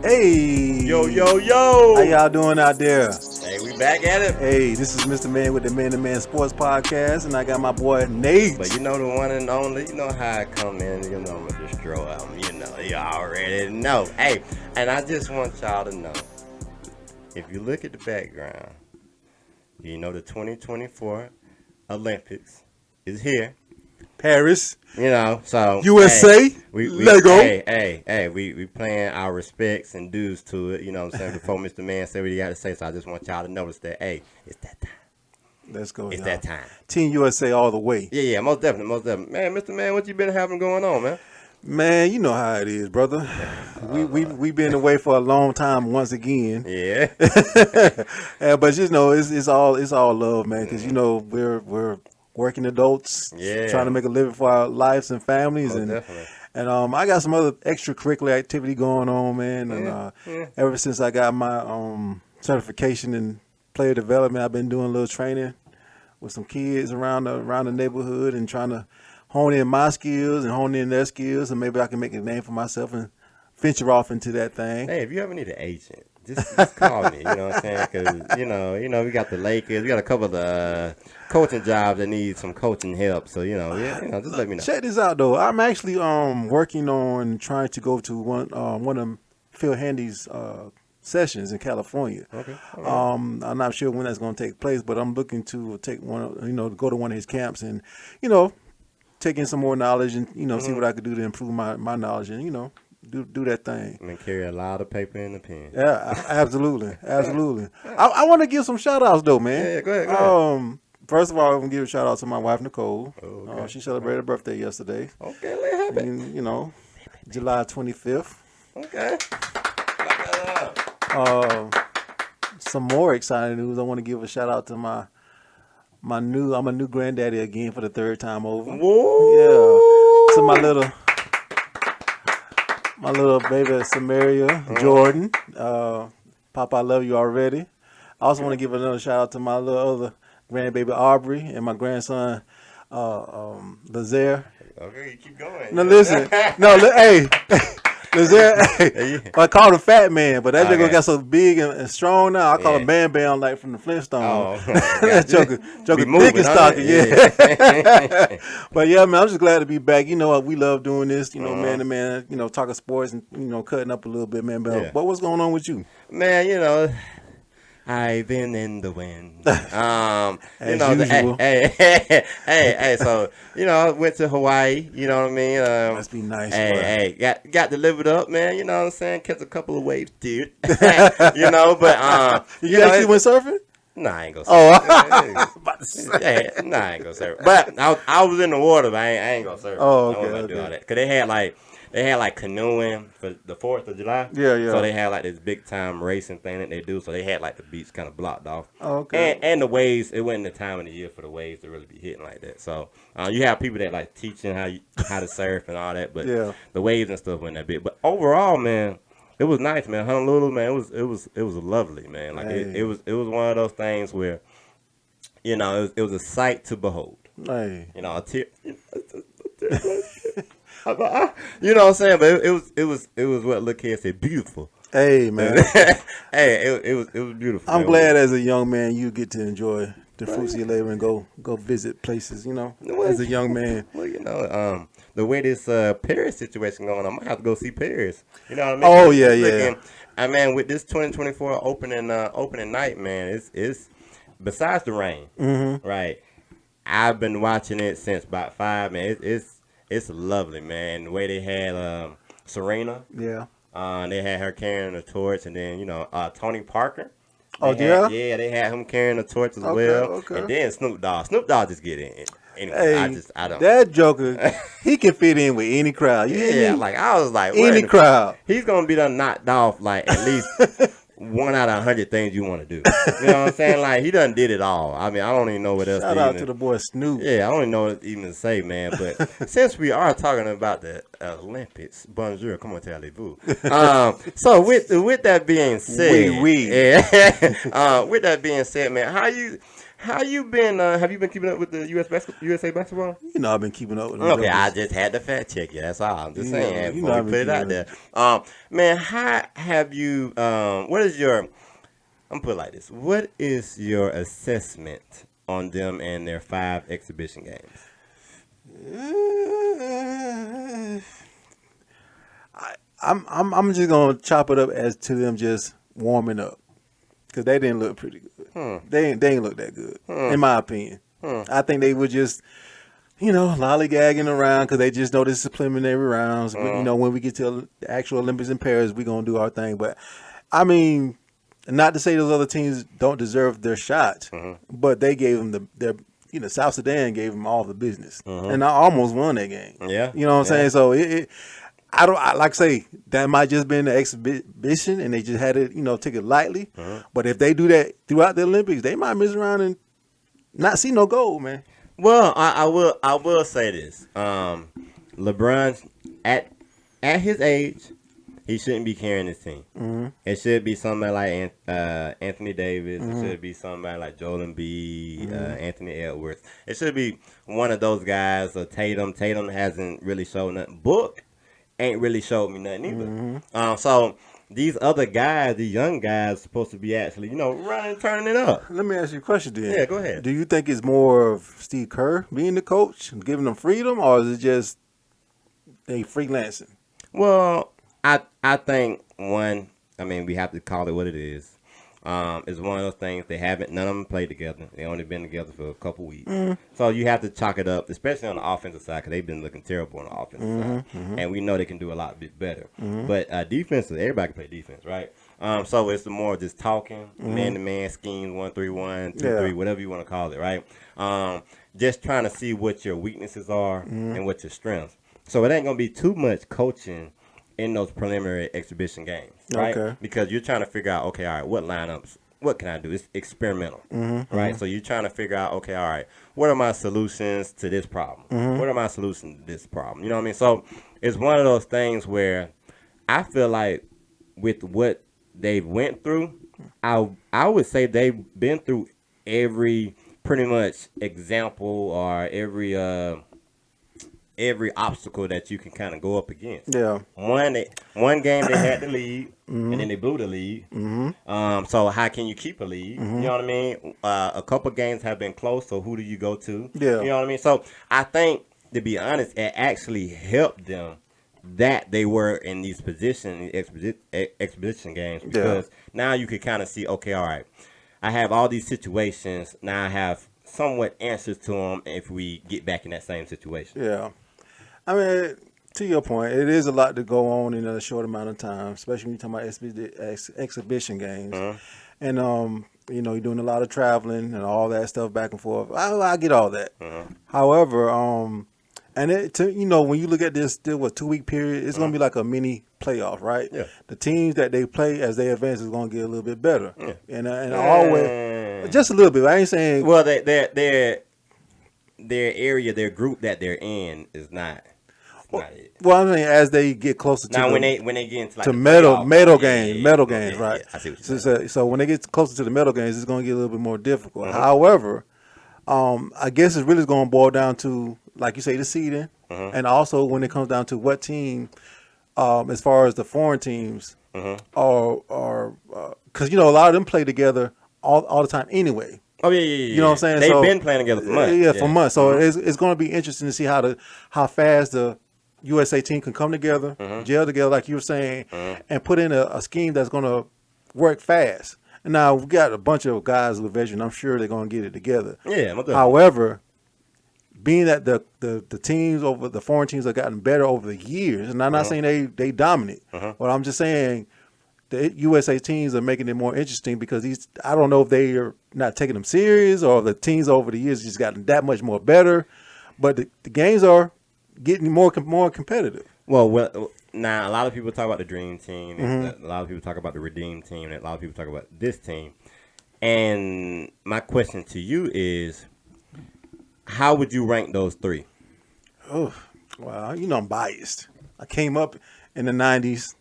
Hey. Yo, yo, yo. How y'all doing out there? Hey, we back at it. Hey, this is Mr. Man with the Man and Nate Sports Podcast, and I got my boy Nate. But you know the one and only, you know how I come in, you know I'm going to destroy them, you know, you already know. Hey, and I just want y'all to know, if you look at the background, you know the 2024 Olympics is here. Paris. You know, so USA. Hey, we Lego. We playing our respects and dues to it. You know what I'm saying? Before Mr. Man said what he got to say, so I just want y'all to notice that. Hey, it's that time. Let's go. It's y'all. that time. Team USA all the way. Yeah, most definitely. Man, Mr. Man, what you been having going on, man? Man, you know how it is, brother. We been away for a long time once again. Yeah. But you know, it's all love, man. Because you know we're working adults, trying to make a living for our lives and families, Definitely. and I got some other extracurricular activity going on, man. And ever since I got my certification in player development, I've been doing a little training with some kids around the neighborhood and trying to hone in my skills and hone in their skills, and maybe I can make a name for myself and venture off into that thing. Hey, if you ever need an agent, just call me. You know what I'm saying? Because you know, we got the Lakers, we got a couple of the coaching jobs that need some coaching help. So just let me know. Check this out though. I'm actually working on trying to go to one of Phil Handy's sessions in California. Okay. I'm not sure when that's going to take place, but I'm looking to take go to one of his camps and take in some more knowledge and see what I could do to improve my knowledge and do that thing. And carry a lot of paper and a pen. Yeah, absolutely. I want to give some shout outs though, man. Yeah, go ahead. First of all, I'm going to give a shout out to my wife, Nicole. Okay. She celebrated her birthday yesterday. Okay, let it happen. And, July 25th. Okay. Some more exciting news. I want to give a shout out to I'm a new granddaddy again for the third time over. Whoa. Yeah. To my little baby Samaria, Jordan. Papa, I love you already. I also want to give another shout out to my little other grandbaby Aubrey and my grandson Lazaire. Okay, you keep going. No, listen. Hey. Lazaire, I call him Fat Man, but that nigga got so big and strong now. I call him Bam Bam like from the Flintstones. Oh, that joker thick and stocky, yeah. But yeah, man, I'm just glad to be back. You know, we love doing this, man to man, talking sports and, cutting up a little bit, man. But what's going on with you? Man, I've been in the wind. As usual. Hey. So I went to Hawaii. You know what I mean? Must be nice. Got delivered up, man. You know what I'm saying? Catch a couple of waves, dude. But you actually went surfing? Nah, I ain't gonna surf. About to say. Nah, I ain't gonna surf. But I was in the water, but I ain't gonna surf. Oh, I wasn't gonna do all that. Because they had like canoeing for the 4th of July. Yeah. So they had like this big time racing thing that they do. So they had like the beach kind of blocked off. Oh, okay. And the waves, it wasn't the time of the year for the waves to really be hitting like that. So you have people that like teaching how to surf and all that, but the waves and stuff wasn't that big. But overall, man, it was nice, man. Honolulu, man, it was lovely, man. Like it was one of those things where, it was a sight to behold. Hey. A tear. You know what I'm saying? But it was what Lil Kid said, beautiful. Hey, man. It was beautiful. I'm glad as a young man you get to enjoy the fruits of your labor and go visit places, as a young man. Well, the way this Paris situation going, I might have to go see Paris. You know what I mean? Oh, yeah. I mean, with this 2024 opening night, man, it's besides the rain, right? I've been watching it since about 5, man. It's lovely, man. The way they had Serena. Yeah. They had her carrying a torch, and then Tony Parker. They had him carrying a torch as well. Okay. And then Snoop Dogg just get in. Anyway, I don't. That joker, he can fit in with any crowd. I was like, any crowd. He's gonna be done knocked off like at least 1 out of 100 things you want to do. You know what I'm saying? Like he done did it all. I mean, I don't even know what else. Shout out to the boy Snoop. Yeah, I don't even know what even to say, man. But since we are talking about the Olympics, bonjour, comment allez-vous? So with that being said, with that being said, man, How you been? Have you been keeping up with the USA basketball? You know, I've been keeping up with them. Okay, jokers. I just had to fact check you. That's all. I'm just saying you before know we put it out there. Man, how have you? What is your? I'm gonna put it like this. What is your assessment on them and their 5 exhibition games? I'm just gonna chop it up as to them just warming up because they didn't look pretty good. They ain't look that good in my opinion. I think they were just lollygagging around because they just know this is preliminary rounds. But when we get to the actual Olympics in Paris, we're gonna do our thing. But I mean, not to say those other teams don't deserve their shot, but they gave them their. South Sudan gave them all the business, and I almost won that game. Yeah, you know what I'm saying. So I like I say that might just been an exhibition, and they just had it, take it lightly. But if they do that throughout the Olympics, they might miss around and not see no gold, man. Well, I will say this. LeBron at his age, he shouldn't be carrying this team. It should be somebody like Anthony Davis. It should be somebody like Joel Embiid, Anthony Edwards. It should be one of those guys. Tatum. Tatum hasn't really shown nothing. Book ain't really showed me nothing either. So these other guys, the young guys, supposed to be actually, running, turning it up. Let me ask you a question, then. Yeah, go ahead. Do you think it's more of Steve Kerr being the coach, giving them freedom, or is it just they freelancing? Well, I think we have to call it what it is. It's one of those things none of them played together. They only been together for a couple weeks. So you have to chalk it up, especially on the offensive side, because they've been looking terrible on the offensive side. And we know they can do a lot bit better. But defensively, everybody can play defense, right? So it's more just talking, man-to-man schemes, 1-3-1, 2-3, whatever you want to call it, right? Just trying to see what your weaknesses are and what your strengths. So it ain't going to be too much coaching in those preliminary exhibition games, right? Okay. Because you're trying to figure out, okay, all right, what lineups, what can I do? It's experimental, right? So you're trying to figure out, okay, all right, what are my solutions to this problem? What are my solutions to this problem? You know what I mean? So it's one of those things where I feel like with what they've went through, I would say they've been through every pretty much example or every obstacle that you can kind of go up against. Yeah. One game they had the lead, and then they blew the lead. So how can you keep a lead? You know what I mean? A couple games have been close, so who do you go to? Yeah. You know what I mean? So I think, to be honest, it actually helped them that they were in these exhibition games, because now you could kind of see, okay, all right, I have all these situations. Now I have somewhat answers to them if we get back in that same situation. Yeah. I mean, to your point, it is a lot to go on in a short amount of time, especially when you're talking about exhibition games. And, you're doing a lot of traveling and all that stuff back and forth. I get all that. However, and when you look at this still 2-week period, it's going to be like a mini playoff, right? Yeah. The teams that they play as they advance is going to get a little bit better. Yeah. And always, just a little bit. I ain't saying. Well, their area, their group that they're in is not. Well, I'm saying as they get closer to when they get into like to the medal games, right? Yeah, I see what you're saying. So when they get closer to the medal games, it's going to get a little bit more difficult. However, I guess it's really going to boil down to, like you say, the seeding, and also when it comes down to what team, as far as the foreign teams, are because a lot of them play together all the time anyway. Oh yeah. You know what I'm saying? They've been playing together for months. Yeah, for months. So it's going to be interesting to see how fast the USA team can come together, gel together, like you were saying, and put in a scheme that's going to work fast. And now we got a bunch of guys with veteran. I'm sure they're going to get it together. Yeah. However, being that the teams over the foreign teams have gotten better over the years, and I'm not saying they dominate, but I'm just saying the USA teams are making it more interesting because I don't know if they are not taking them serious or the teams over the years just gotten that much more better, but the games are getting more competitive. Well, now a lot of people talk about the dream team. A lot of people talk about the redeemed team, and a lot of people talk about this team. And my question to you is, how would you rank those 3? Oh, well, I'm biased. I came up in the 90s,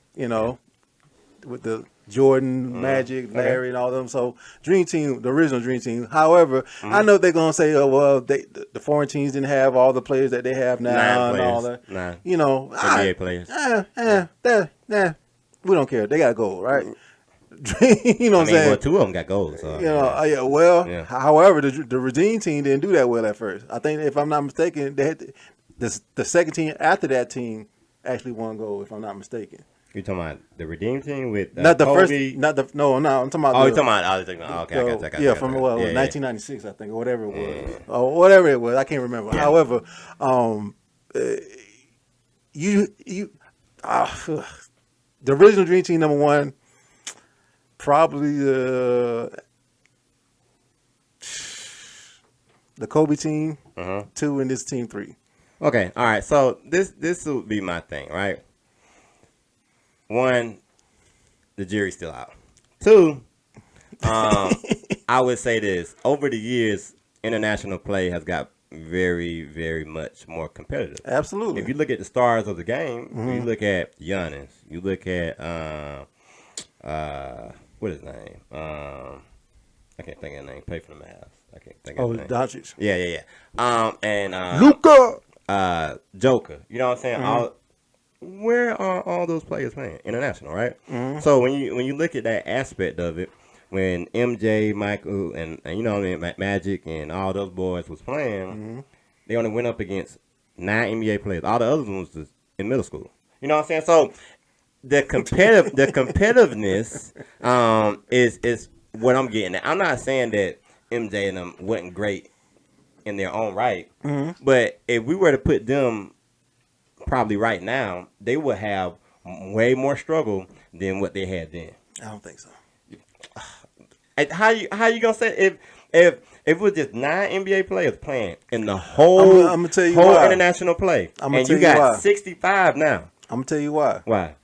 with the Jordan, Magic, Larry, and all of them. So Dream Team, the original Dream Team. However, I know they're gonna say, "Oh well, the foreign teams didn't have all the players that they have now and all that." You know, NBA players. We don't care. They got gold, right? You know what I'm saying? Well, two of them got gold. So, you know, however, the Redeem team didn't do that well at first. I think, if I'm not mistaken, they had the second team after that team actually won gold, if I'm not mistaken. You're talking about the Redeem team with not the Kobe? first, no, I'm talking about. Oh, you're talking about. Okay, I got yeah, from 1996, I think, or whatever it was, or whatever it was. I can't remember. Yeah. However, the original Dream Team #1, probably the Kobe team 2, and this team 3. Okay, all right. So this will be my thing, right? 1, the jury's still out. 2, I would say this: over the years, international play has got very, very much more competitive. Absolutely. If you look at the stars of the game, you look at Giannis, you look at what is his name? I can't think of his name. Play for the Mavs. I can't think of his name. Doncic. Yeah. And Luka, Joker. You know what I'm saying? Where are all those players playing? International, right? So when you look at that aspect of it, when MJ, Michael, and you know what I mean, Magic and all those boys was playing, they only went up against 9 NBA players. All the other ones was in middle school. You know what I'm saying? So the competitiveness is what I'm getting at. I'm not saying that MJ and them wasn't great in their own right, but if we were to put them probably right now, they would have way more struggle than what they had then. I don't think so. How you gonna say if it was just 9 NBA players playing in the whole I'm gonna tell you whole why. international play, and you got got 65 now? I'm gonna tell you why. Why?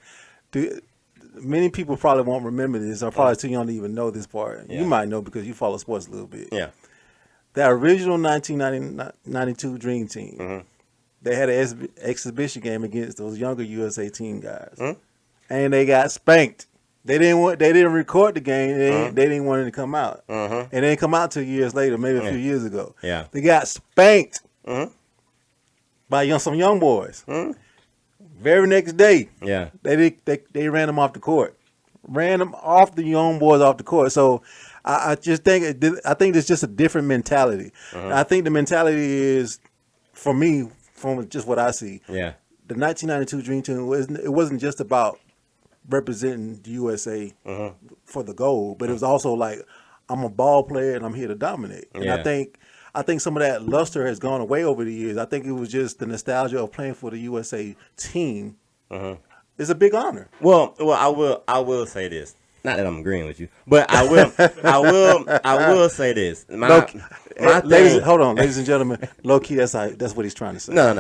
Many people probably won't remember this, or probably too young to even know this part. Yeah. You might know because you follow sports a little bit. Yeah. That original 1992 Dream Team, they had an exhibition game against those younger USA team guys, and they got spanked. They didn't record the game. They didn't want it to come out, and it didn't come out 2 years later, maybe a few years ago. Yeah, they got spanked by some young boys. Very next day, they ran them off the court, ran them off the young boys off the court. So I just think it's just a different mentality. I think the mentality is, for me, from just what I see, the 1992 Dream Team it wasn't just about representing the USA for the gold, but it was also like, I'm a ball player and I'm here to dominate. And I think some of that luster has gone away over the years. I think it was just the nostalgia of playing for the USA team. It's a big honor. Well, I will say this. Not that I'm agreeing with you, but I will say this. Hold on, ladies and gentlemen. Low key, that's what he's trying to say. No.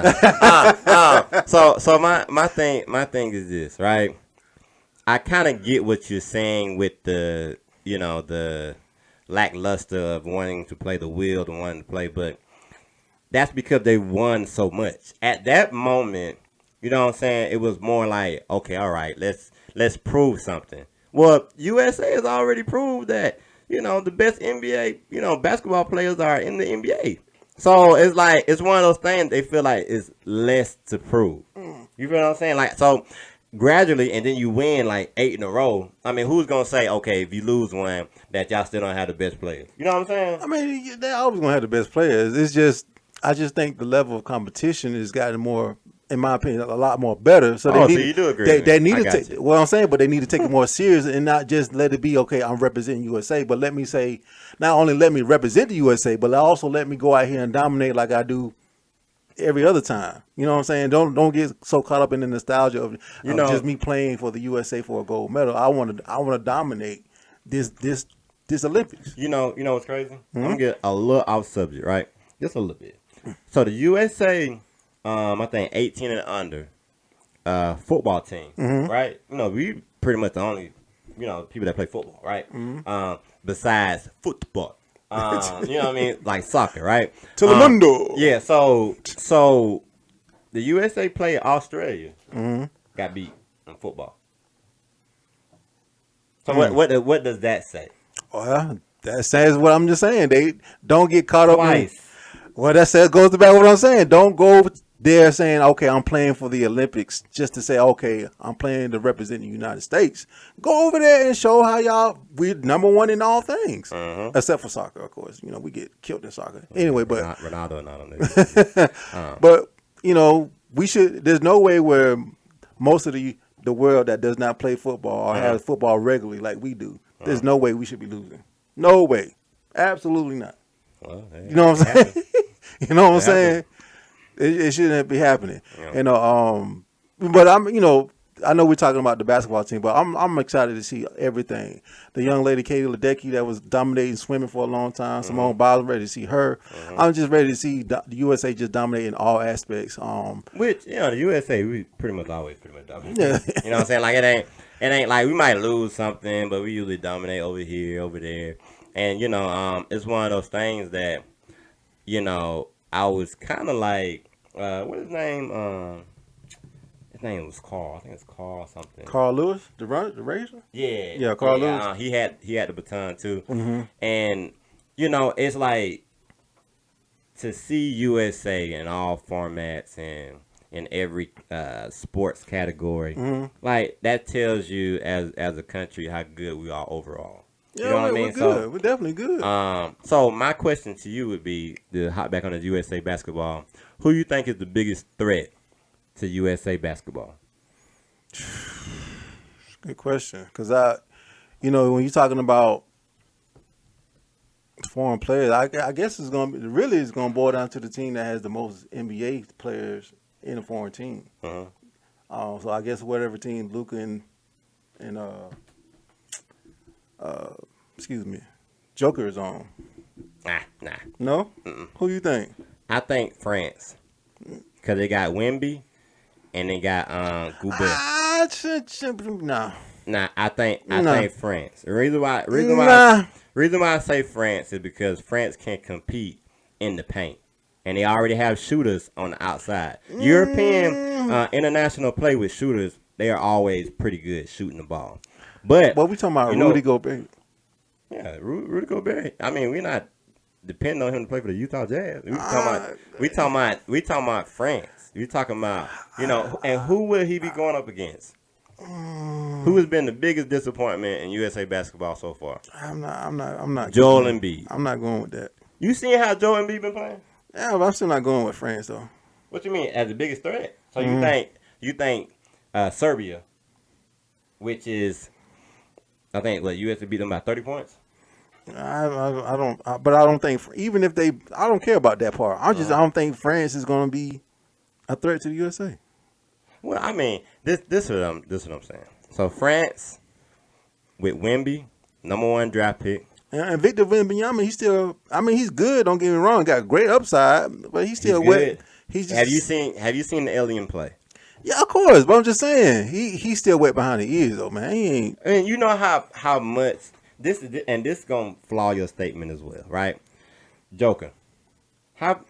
So my thing is this, right? I kind of get what you're saying with the lackluster of wanting to play the will and wanting to play, but that's because they won so much. At that moment, you know what I'm saying, it was more like, okay, all right, let's prove something. Well, USA has already proved that, the best NBA, basketball players are in the NBA. So it's like, it's one of those things they feel like it's less to prove. You feel what I'm saying? Like, so gradually, and then you win like 8 in a row. I mean, who's gonna say, okay, if you lose one, that y'all still don't have the best players? You know what I'm saying? I mean, they're always gonna have the best players. It's just, I just think the level of competition has gotten more, in my opinion, a lot more better. So so you do agree? They need to take. Well, I'm saying, but they need to take it more serious and not just let it be, okay, I'm representing USA, but let me say, not only let me represent the USA, but also let me go out here and dominate like I do every other time. You know what I'm saying? Don't get so caught up in the nostalgia of just me playing for the USA for a gold medal. I want to dominate this Olympics. You know what's crazy? I'm gonna get a little off subject, right? Just a little bit. So the USA, I think 18 and under, football team, right? We pretty much the only, people that play football, right? Besides football. You know what I mean? Like soccer, right? Telemundo. Yeah, so the USA played Australia, got beat in football. So what does that say? Well, that says what I'm just saying. They don't get caught up Twice. Well, that says goes back what I'm saying. Don't go there saying, okay, I'm playing for the Olympics just to say, okay, I'm playing to represent the United States. Go over there and show how we're number one in all things, except for soccer, of course. You know, we get killed in soccer anyway. But Ronaldo not on there. But you know, we should. There's no way where most of the world that does not play football or has football regularly like we do. There's no way we should be losing. No way, absolutely not. Well, you know what I'm saying? You know what I'm saying? It shouldn't be happening. Yeah. But I know we're talking about the basketball team, but I'm excited to see everything. The young lady Katie Ledecky that was dominating swimming for a long time. Simone Biles, ready to see her. I'm just ready to see the USA just dominate in all aspects. Which the USA we pretty much dominate. Yeah. You know what I'm saying? Like it ain't like we might lose something, but we usually dominate over here, over there, and it's one of those things that I was kind of like, what's his name? His name was Carl. I think it's Carl something. Carl Lewis, the racer. Yeah. Yeah, Carl Lewis. He had the baton too, and it's like to see USA in all formats and in every sports category, like that tells you as a country how good we are overall. You know what I mean? We're good. We're definitely good. So my question to you would be to hop back on the USA basketball. Who you think is the biggest threat to USA basketball? Good question. Because when you're talking about foreign players, I guess it's going to boil down to the team that has the most NBA players in a foreign team. So I guess whatever team Luka and Joker is on. Nah. No? Who you think? I think France. Because they got Wemby and they got Gobert. Nah, I think France. The reason why I say France is because France can compete in the paint. And they already have shooters on the outside. European international play with shooters, they are always pretty good shooting the ball. But we talking about Rudy Gobert. Yeah, Rudy Gobert. I mean, we're not depending on him to play for the Utah Jazz. We talking about France. We talking about and who will he be going up against? Who has been the biggest disappointment in USA basketball so far? I'm not. Joel Embiid. I'm not going with that. You seen how Joel Embiid been playing? Yeah, but I'm still not going with France though. What you mean as the biggest threat? So you think Serbia, which is. I think USA beat them by 30 points. I don't think even if I don't care about that part. I don't think France is going to be a threat to the USA. Well, I mean, this is what I'm saying. So France with Wemby, number 1 draft pick, and Victor Wembanyama, he's good. Don't get me wrong, got great upside, but he's still wet. Have you seen the alien play? Yeah, of course. But I'm just saying, he's still wet behind the ears, though, man. He ain't. I mean, you know how much this is gonna flaw your statement as well, right? Joker, how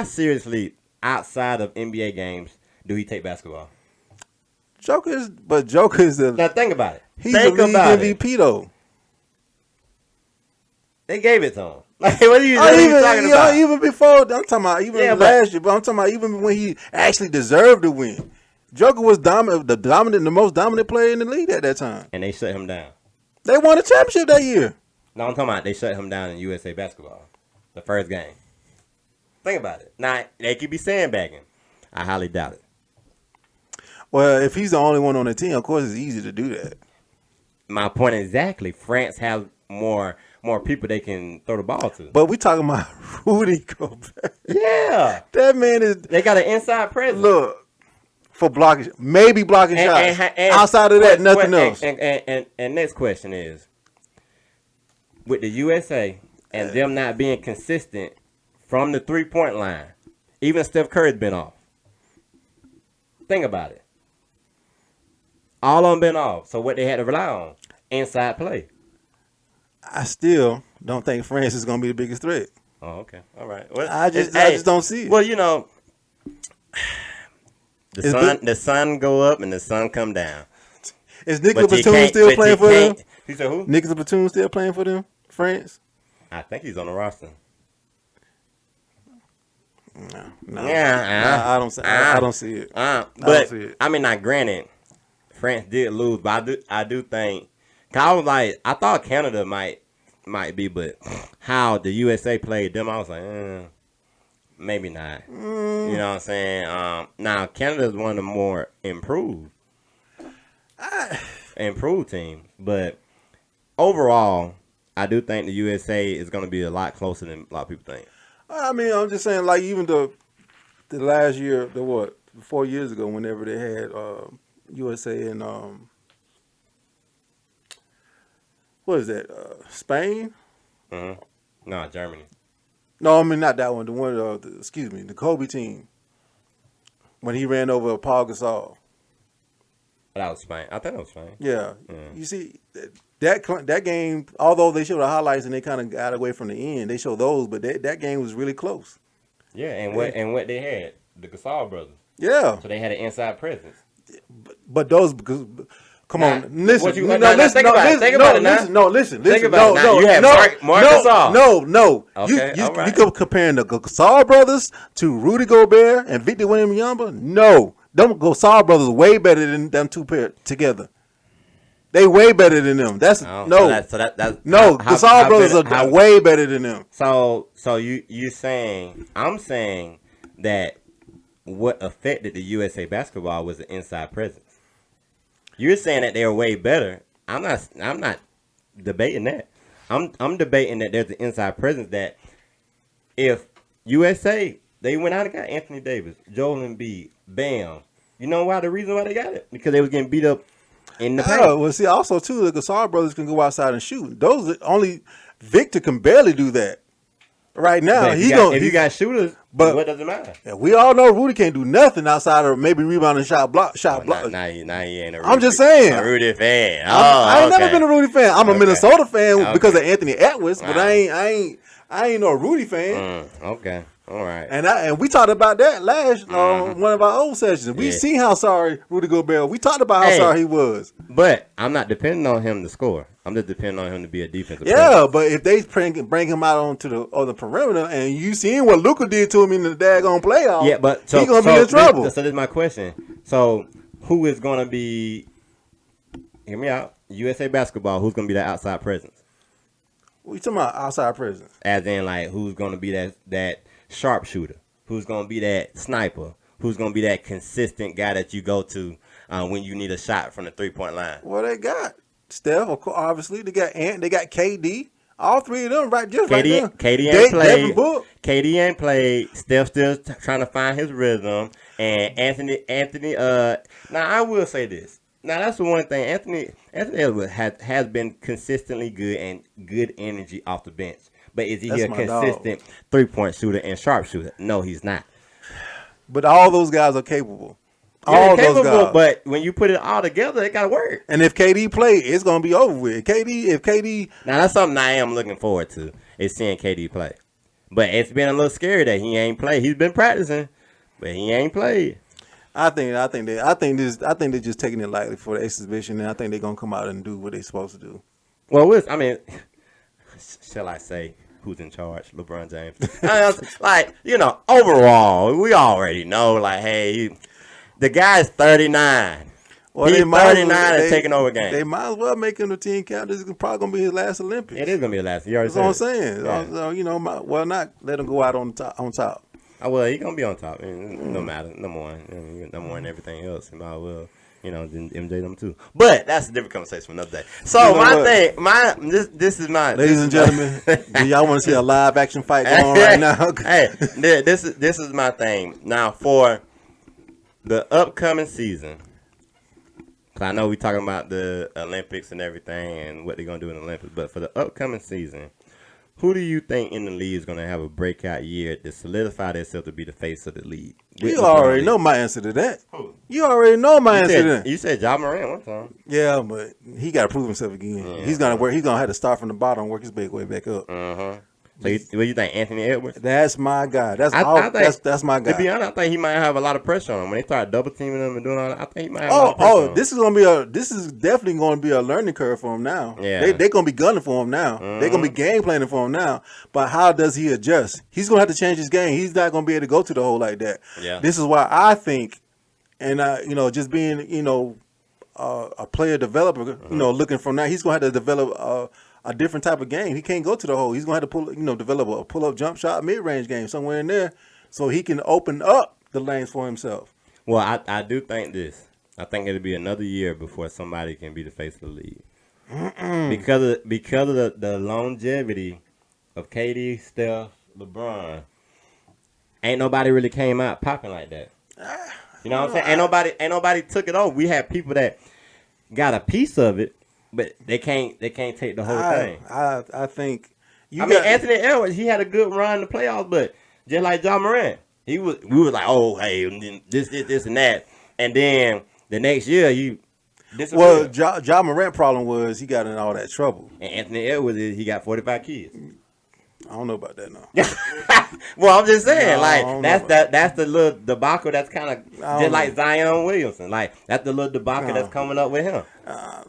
seriously outside of NBA games do he take basketball? Joker is the. Now think about it. He's the league MVP though. They gave it to him. Like, what are you talking about? Even before, I'm talking about last year, but I'm talking about even when he actually deserved to win. Joker was the most dominant player in the league at that time. And they shut him down. They won a championship that year. No, I'm talking about they shut him down in USA basketball. The first game. Think about it. Now, they could be sandbagging. I highly doubt it. Well, if he's the only one on the team, of course it's easy to do that. My point exactly. France has more people they can throw the ball to. But we talking about Rudy Gobert. Yeah. That man is... They got an inside presence. Look, for blocking shots. And outside of that, nothing else. And next question is, with the USA and them not being consistent from the 3-point line, even Steph Curry's been off. Think about it. All of them been off. So what they had to rely on? Inside play. I still don't think France is going to be the biggest threat. Oh, okay. All right. Well, I just don't see it. Well, the sun go up and the sun come down. Is Nicolas Batum still playing for them? He said who? Nicolas Batum still playing for them, France? I think he's on the roster. No. I don't see it. But I mean, not granted, France did lose, but I do think. Cause I was like, I thought Canada might be, but how the USA played them, I was like, maybe not. You know what I'm saying? Now Canada is one of the more improved teams, but overall, I do think the USA is going to be a lot closer than a lot of people think. I mean, I'm just saying, like, even the last year, 4 years ago, whenever they had USA and what is that? Spain? Mm-hmm. No, Germany. No, I mean not that one. The one, the Kobe team, when he ran over Paul Gasol. That was Spain. I think that was Spain. Yeah. You see that game. Although they showed the highlights and they kind of got away from the end, they showed those, but that game was really close. Yeah, and what they had, the Gasol brothers. Yeah. So they had an inside presence. But those because. Come on, listen. Think about it now. Listen. Think about it now. You have Marc Gasol. No. Okay, you go comparing the Gasol brothers to Rudy Gobert and Victor Wembanyama. No, them Gasol brothers way better than them two pair together. They way better than them. That's Gasol brothers are way better than them. So you saying I'm saying that what affected the USA basketball was the inside presence. You're saying that they're way better. I'm not debating that. I'm debating that there's an inside presence that if USA they went out and got Anthony Davis, Joel Embiid, Bam. You know why? The reason why they got it because they was getting beat up in the paint. Well, see, also too, the Gasol brothers can go outside and shoot. Those only Victor can barely do that. Right now, if you got shooters, but what does it matter? Yeah, we all know Rudy can't do nothing outside of maybe rebounding, shot block. Now he ain't a Rudy. I'm just saying, a Rudy fan. I ain't never been a Rudy fan. I'm a Minnesota fan because of Anthony Edwards, but I ain't no Rudy fan. Okay, all right. And we talked about that last one of our old sessions. We seen how sorry Rudy Gobert. We talked about how sorry he was. But I'm not depending on him to score. I'm just depending on him to be a defensive player. Yeah, but if they bring him out onto the perimeter, and you seen what Luka did to him in the daggone playoffs, he's gonna be in trouble. So this is my question. So who is gonna be? Hear me out. USA basketball. Who's gonna be that outside presence? What you talking about outside presence? As in, like, who's gonna be that sharpshooter? Who's gonna be that sniper? Who's gonna be that consistent guy that you go to when you need a shot from the 3-point line? Well, they got Steph, of course, obviously. They got Ant. They got KD. All three of them right there. KD ain't played. KD ain't played. Steph still trying to find his rhythm. And Anthony. Now I will say this. Now that's the one thing. Anthony Edwards has been consistently good and good energy off the bench. But is he a consistent 3-point shooter and sharpshooter? No, he's not. But all those guys are capable. All those guys. But when you put it all together, it gotta work. And if KD play, it's gonna be over with. If KD now that's something I am looking forward to is seeing KD play. But it's been a little scary that he ain't played. He's been practicing, but he ain't played. I think they're just taking it lightly for the exhibition, and I think they're gonna come out and do what they're supposed to do. Well, I mean, shall I say who's in charge? LeBron James. Like, overall, we already know. Like, hey, the guy's 39. Well, he's 39 and taking over games. They might as well make him the team captain. This is probably gonna be his last Olympics. It is gonna be his last. You already That's said what I'm saying. Yeah. So, not let him go out on top. Well, he's gonna be on top. No matter, number one, number one, everything else. He might as well, MJ them too. But that's a different conversation for another day. So this is my ladies and gentlemen. Do y'all want to see a live action fight going on right now? Hey, this is my thing. Now for the upcoming season, because I know we're talking about the Olympics and everything and what they're gonna do in the Olympics, but for the upcoming season, who do you think in the league is going to have a breakout year to solidify themselves to be the face of the league? You already know my answer to that. Who? You already know my answer to that. You said Ja Morant one time. Yeah, but he got to prove himself again. Yeah. He's going to work. He's going to have to start from the bottom and work his way back up. So what you think, Anthony Edwards? That's my guy. That's my guy. To be honest, I think he might have a lot of pressure on him when they start double teaming him and doing all that. I think he might have a lot of pressure on him. This is definitely going to be a learning curve for him now. Yeah, they're going to be gunning for him now. They're going to be game planning for him now. But how does he adjust? He's going to have to change his game. He's not going to be able to go to the hole like that. Yeah. This is why I think, and just being a player developer, looking from that, he's going to have to develop a different type of game. He can't go to the hole. He's going to have to develop a pull-up jump shot, mid-range game somewhere in there so he can open up the lanes for himself. Well, I do think this. I think it'll be another year before somebody can be the face of the league. Because of the longevity of KD, Steph, LeBron, ain't nobody really came out popping like that. You know what I'm saying? Ain't nobody took it over. We have people that got a piece of it, but they can't take the whole thing. I think Anthony Edwards, he had a good run in the playoffs, but just like John Morant, we was like, oh, hey, this and that, and then the next year you. Well, John Morant problem was he got in all that trouble. And Anthony Edwards, he got 45 kids. I don't know about that now. Well, I'm just saying, that's the little debacle that's kind of just like Zion Williamson. Like that's the little debacle that's coming up with him.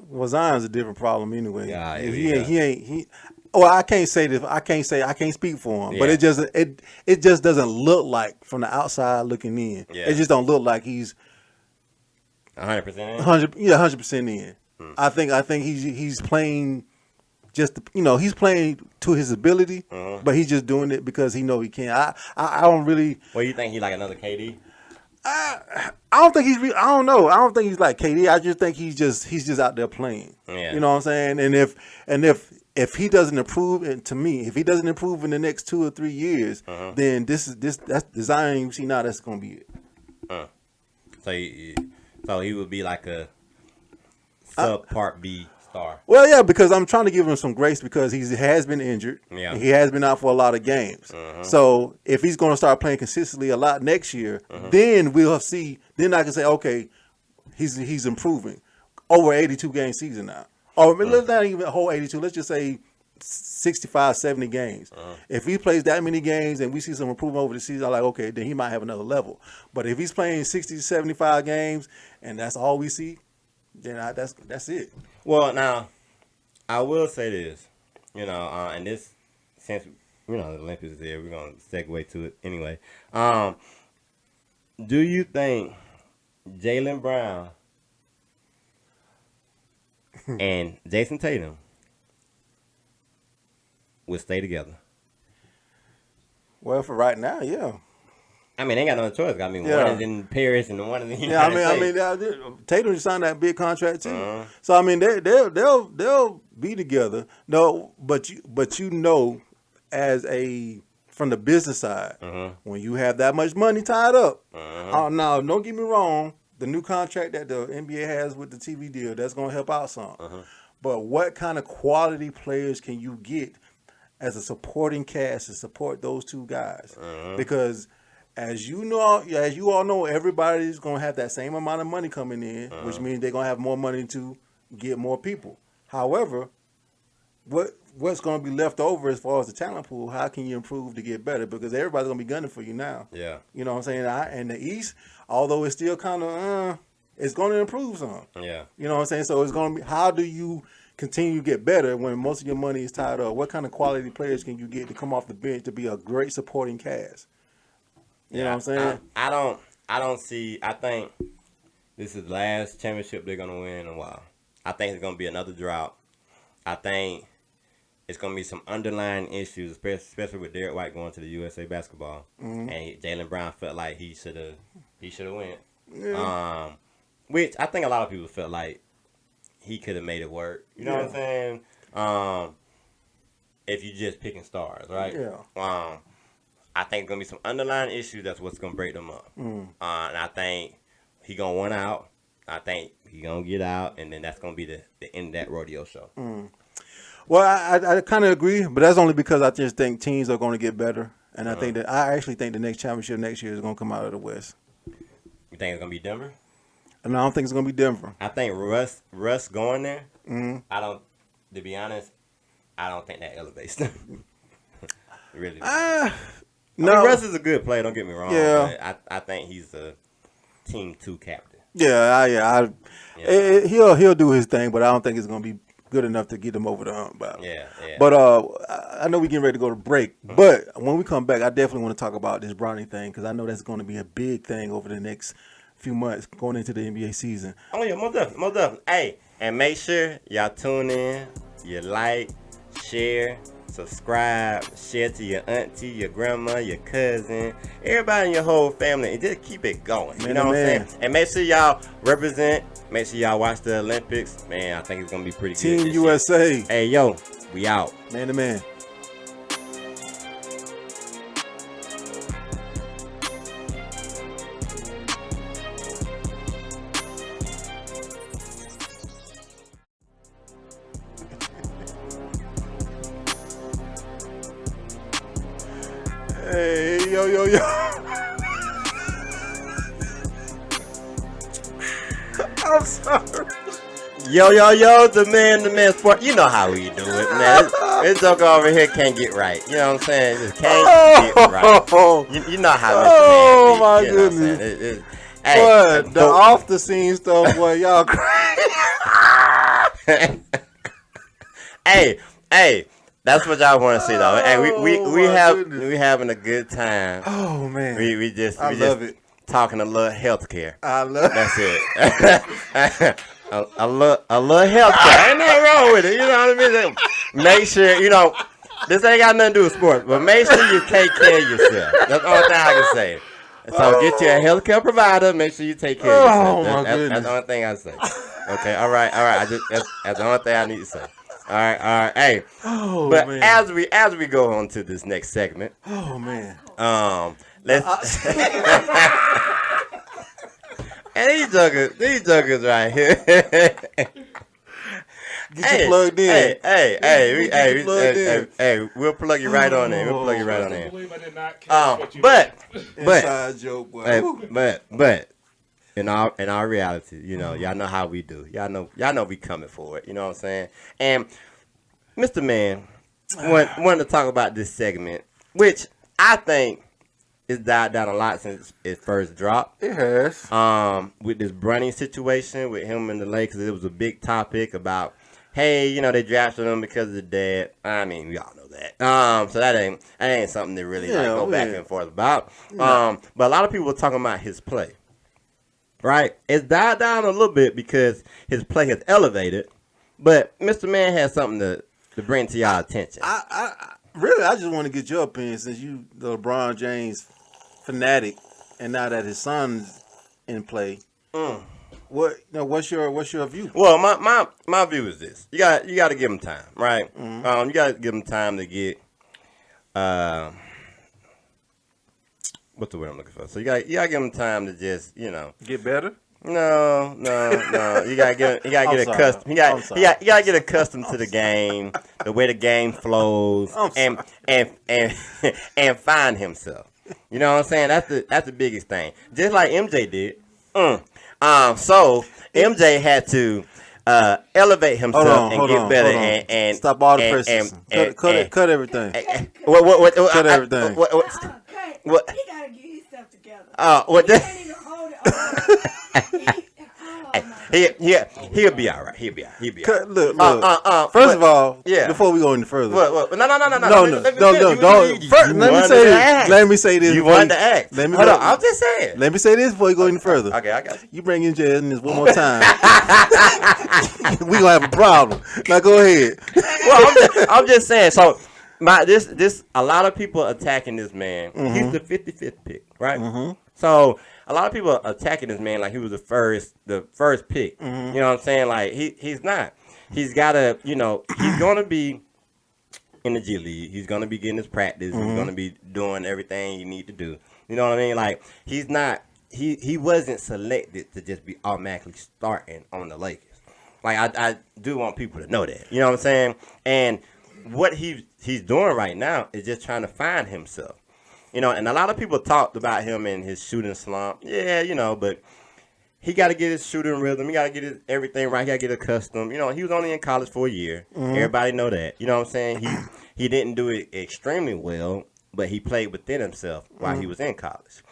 Well, Zion's a different problem anyway. Yeah, he ain't. Well, I can't say this. I can't speak for him. But it just doesn't look like from the outside looking in. Yeah. It just don't look like he's 100% in. 100% in. I think he's playing. He's playing to his ability, but he's just doing it because he know he can. I don't really. Well, you think he like another KD? I don't think he's. I don't know. I don't think he's like KD. I just think he's just out there playing. Yeah. You know what I'm saying? And if he doesn't improve, and to me, if he doesn't improve in the next 2 or 3 years, then that's the Zion you see now. That's gonna be it. So he would be like a sub Part B star. Well, yeah, because I'm trying to give him some grace because he has been injured. Yeah. He has been out for a lot of games. So if he's going to start playing consistently a lot next year, then we'll see. Then I can say, okay, he's improving over 82 game season now. Or let's not even a whole 82. Let's just say 65, 70 games. If he plays that many games and we see some improvement over the season, I'm like, okay, then he might have another level. But if he's playing 60 to 75 games and that's all we see, then that's it. Well, now, I will say this, and this, since, the Olympics is there, we're going to segue to it anyway. Do you think Jaylen Brown and Jason Tatum will stay together? Well, for right now, yeah. I mean, they ain't got no choice. One is in Paris and one is in the United States. Tatum just signed that big contract too. So I mean, they'll be together. No, but as from the business side, when you have that much money tied up, now don't get me wrong. The new contract that the NBA has with the TV deal, that's going to help out some. But what kind of quality players can you get as a supporting cast to support those two guys? Because as you all know, everybody's going to have that same amount of money coming in, which means they're going to have more money to get more people. However, what's going to be left over as far as the talent pool, how can you improve to get better? Because everybody's going to be gunning for you now. Yeah. You know what I'm saying? And the East, although it's still kind of, it's going to improve some. Yeah. You know what I'm saying? So it's going to be, how do you continue to get better when most of your money is tied up? What kind of quality players can you get to come off the bench to be a great supporting cast? You know what I'm saying? I don't see. I think this is the last championship they're gonna win in a while. I think it's gonna be another drought. I think it's gonna be some underlying issues, especially with Derek White going to the USA Basketball, and Jaylen Brown felt like he should have went. Yeah. Which I think a lot of people felt like he could have made it work. You know what I'm saying? If you just picking stars, right? Yeah. I think it's going to be some underlying issues. That's what's going to break them up. And I think he going to win out. I think he going to get out. And then that's going to be the end of that rodeo show. Well, I kind of agree. But that's only because I just think teams are going to get better. And I actually think the next championship next year is going to come out of the West. You think it's going to be Denver? And I don't think it's going to be Denver. I think Russ going there, to be honest, I don't think that elevates them. Really. No. I mean, Russ is a good player. Don't get me wrong. Yeah. But I think he's a Team 2 captain. Yeah. He'll do his thing, but I don't think it's gonna be good enough to get him over the hump. Yeah. But I know we getting ready to go to break. Mm-hmm. But when we come back, I definitely want to talk about this Bronny thing because I know that's going to be a big thing over the next few months going into the NBA season. Oh yeah, most definitely. Hey, and make sure y'all tune in, you like, share, subscribe, share to your auntie, your grandma, your cousin, everybody in your whole family, and just keep it going. You know what I'm saying? And make sure y'all represent. Make sure y'all watch the Olympics. Man, I think it's gonna be pretty good. Team USA. Year. Hey yo, we out. Man to man. Hey, yo. I'm sorry. Yo, the man sport. You know how we do it, man. This joke over here can't get right. You know what I'm saying? Just can't get right. You know how Mr. Man be, my goodness. Hey, the off the scene stuff, boy, y'all crazy. Hey. That's what y'all want to see, though. Hey, we having a good time. Oh man, we just love it. Talking a little healthcare. I love. That's it. a little healthcare. Ain't nothing wrong with it. You know what I mean? Make sure this ain't got nothing to do with sports, but make sure you take care of yourself. That's the only thing I can say. So get you a healthcare provider. Make sure you take care of yourself. That's the only thing I say. Okay, all right. That's the only thing I need to say. All right. Hey, but man. as we go on to this next segment. Oh man. Let's. And these juggers right here. Get you plugged in. Hey, we'll plug you right on in. But inside joke, boy. But in our reality, y'all know how we do. Y'all know we coming for it. You know what I'm saying? And Mr. Man wanted to talk about this segment, which I think it's died down a lot since it first dropped. It has. With this Bronny situation with him and the Lakers, it was a big topic about, hey, they drafted him because of the dad. I mean, we all know that. So that ain't something to really go back and forth about. But a lot of people were talking about his play. Right? It's died down a little bit because his play has elevated. But Mr. Man has something to bring to y'all attention. I just want to get your opinion since you the LeBron James fanatic, and now that his son's in play. What's your view? Well, my view is this: you got to give him time, right? Mm-hmm. You got to give him time to get what's the word I'm looking for? So you got to give him time to just get better. No. You gotta get accustomed. You gotta get accustomed to the game, the way the game flows, and find himself. You know what I'm saying? That's the biggest thing. Just like MJ did. So MJ had to elevate himself and get better and stop all the presses. Cut everything. Cut everything. What? He gotta get his stuff together. He'll be all right. He'll be all right. Look. First of all, before we go any further. No. Don't. Let me say this. You wanted to ask. Hold on. I'm just saying. Let me say this before you go any further. Okay, I got you. You bring in Jay in this one more time. We gonna have a problem. Now go ahead. Well, I'm just saying. So. This a lot of people attacking this man. Mm-hmm. He's the 55th pick, right? Mm-hmm. So a lot of people are attacking this man like he was the first pick. Mm-hmm. You know what I'm saying? Like he's not. He's gotta, he's gonna be in the G League. He's gonna be getting his practice. Mm-hmm. He's gonna be doing everything you need to do. You know what I mean? Like he's not. He wasn't selected to just be automatically starting on the Lakers. Like I do want people to know that. You know what I'm saying? And what he's doing right now is just trying to find himself. And a lot of people talked about him and his shooting slump. Yeah, but he got to get his shooting rhythm. He got to get everything right. He got to get accustomed. He was only in college for a year. Mm-hmm. Everybody know that. You know what I'm saying? he didn't do it extremely well, but he played within himself while he was in college.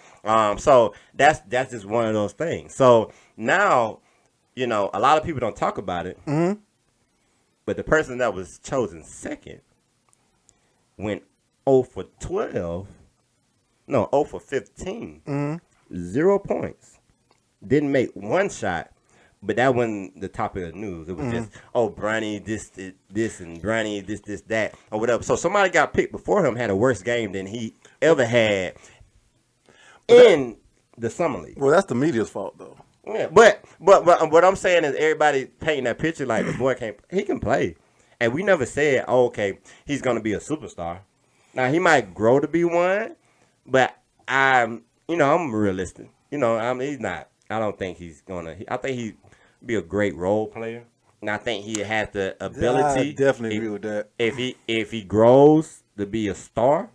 So that's just one of those things. So now, you know, a lot of people don't talk about it, but the person that was chosen second went 0 for 12. No, 0 for 15. 0 points. Didn't make one shot, but that wasn't the topic of the news. It was just, Bronny, this, and Bronny, this, that, or whatever. So somebody got picked before him had a worse game than he ever had in the summer league. Well, that's the media's fault, though. Yeah, but what I'm saying is everybody painting that picture like the boy he can play. And we never said, okay, he's going to be a superstar. Now, he might grow to be one, but I'm realistic. He's not. I don't think he's going to. I think he'd be a great role player. And I think he has the ability. I definitely agree with that. If he grows to be a star,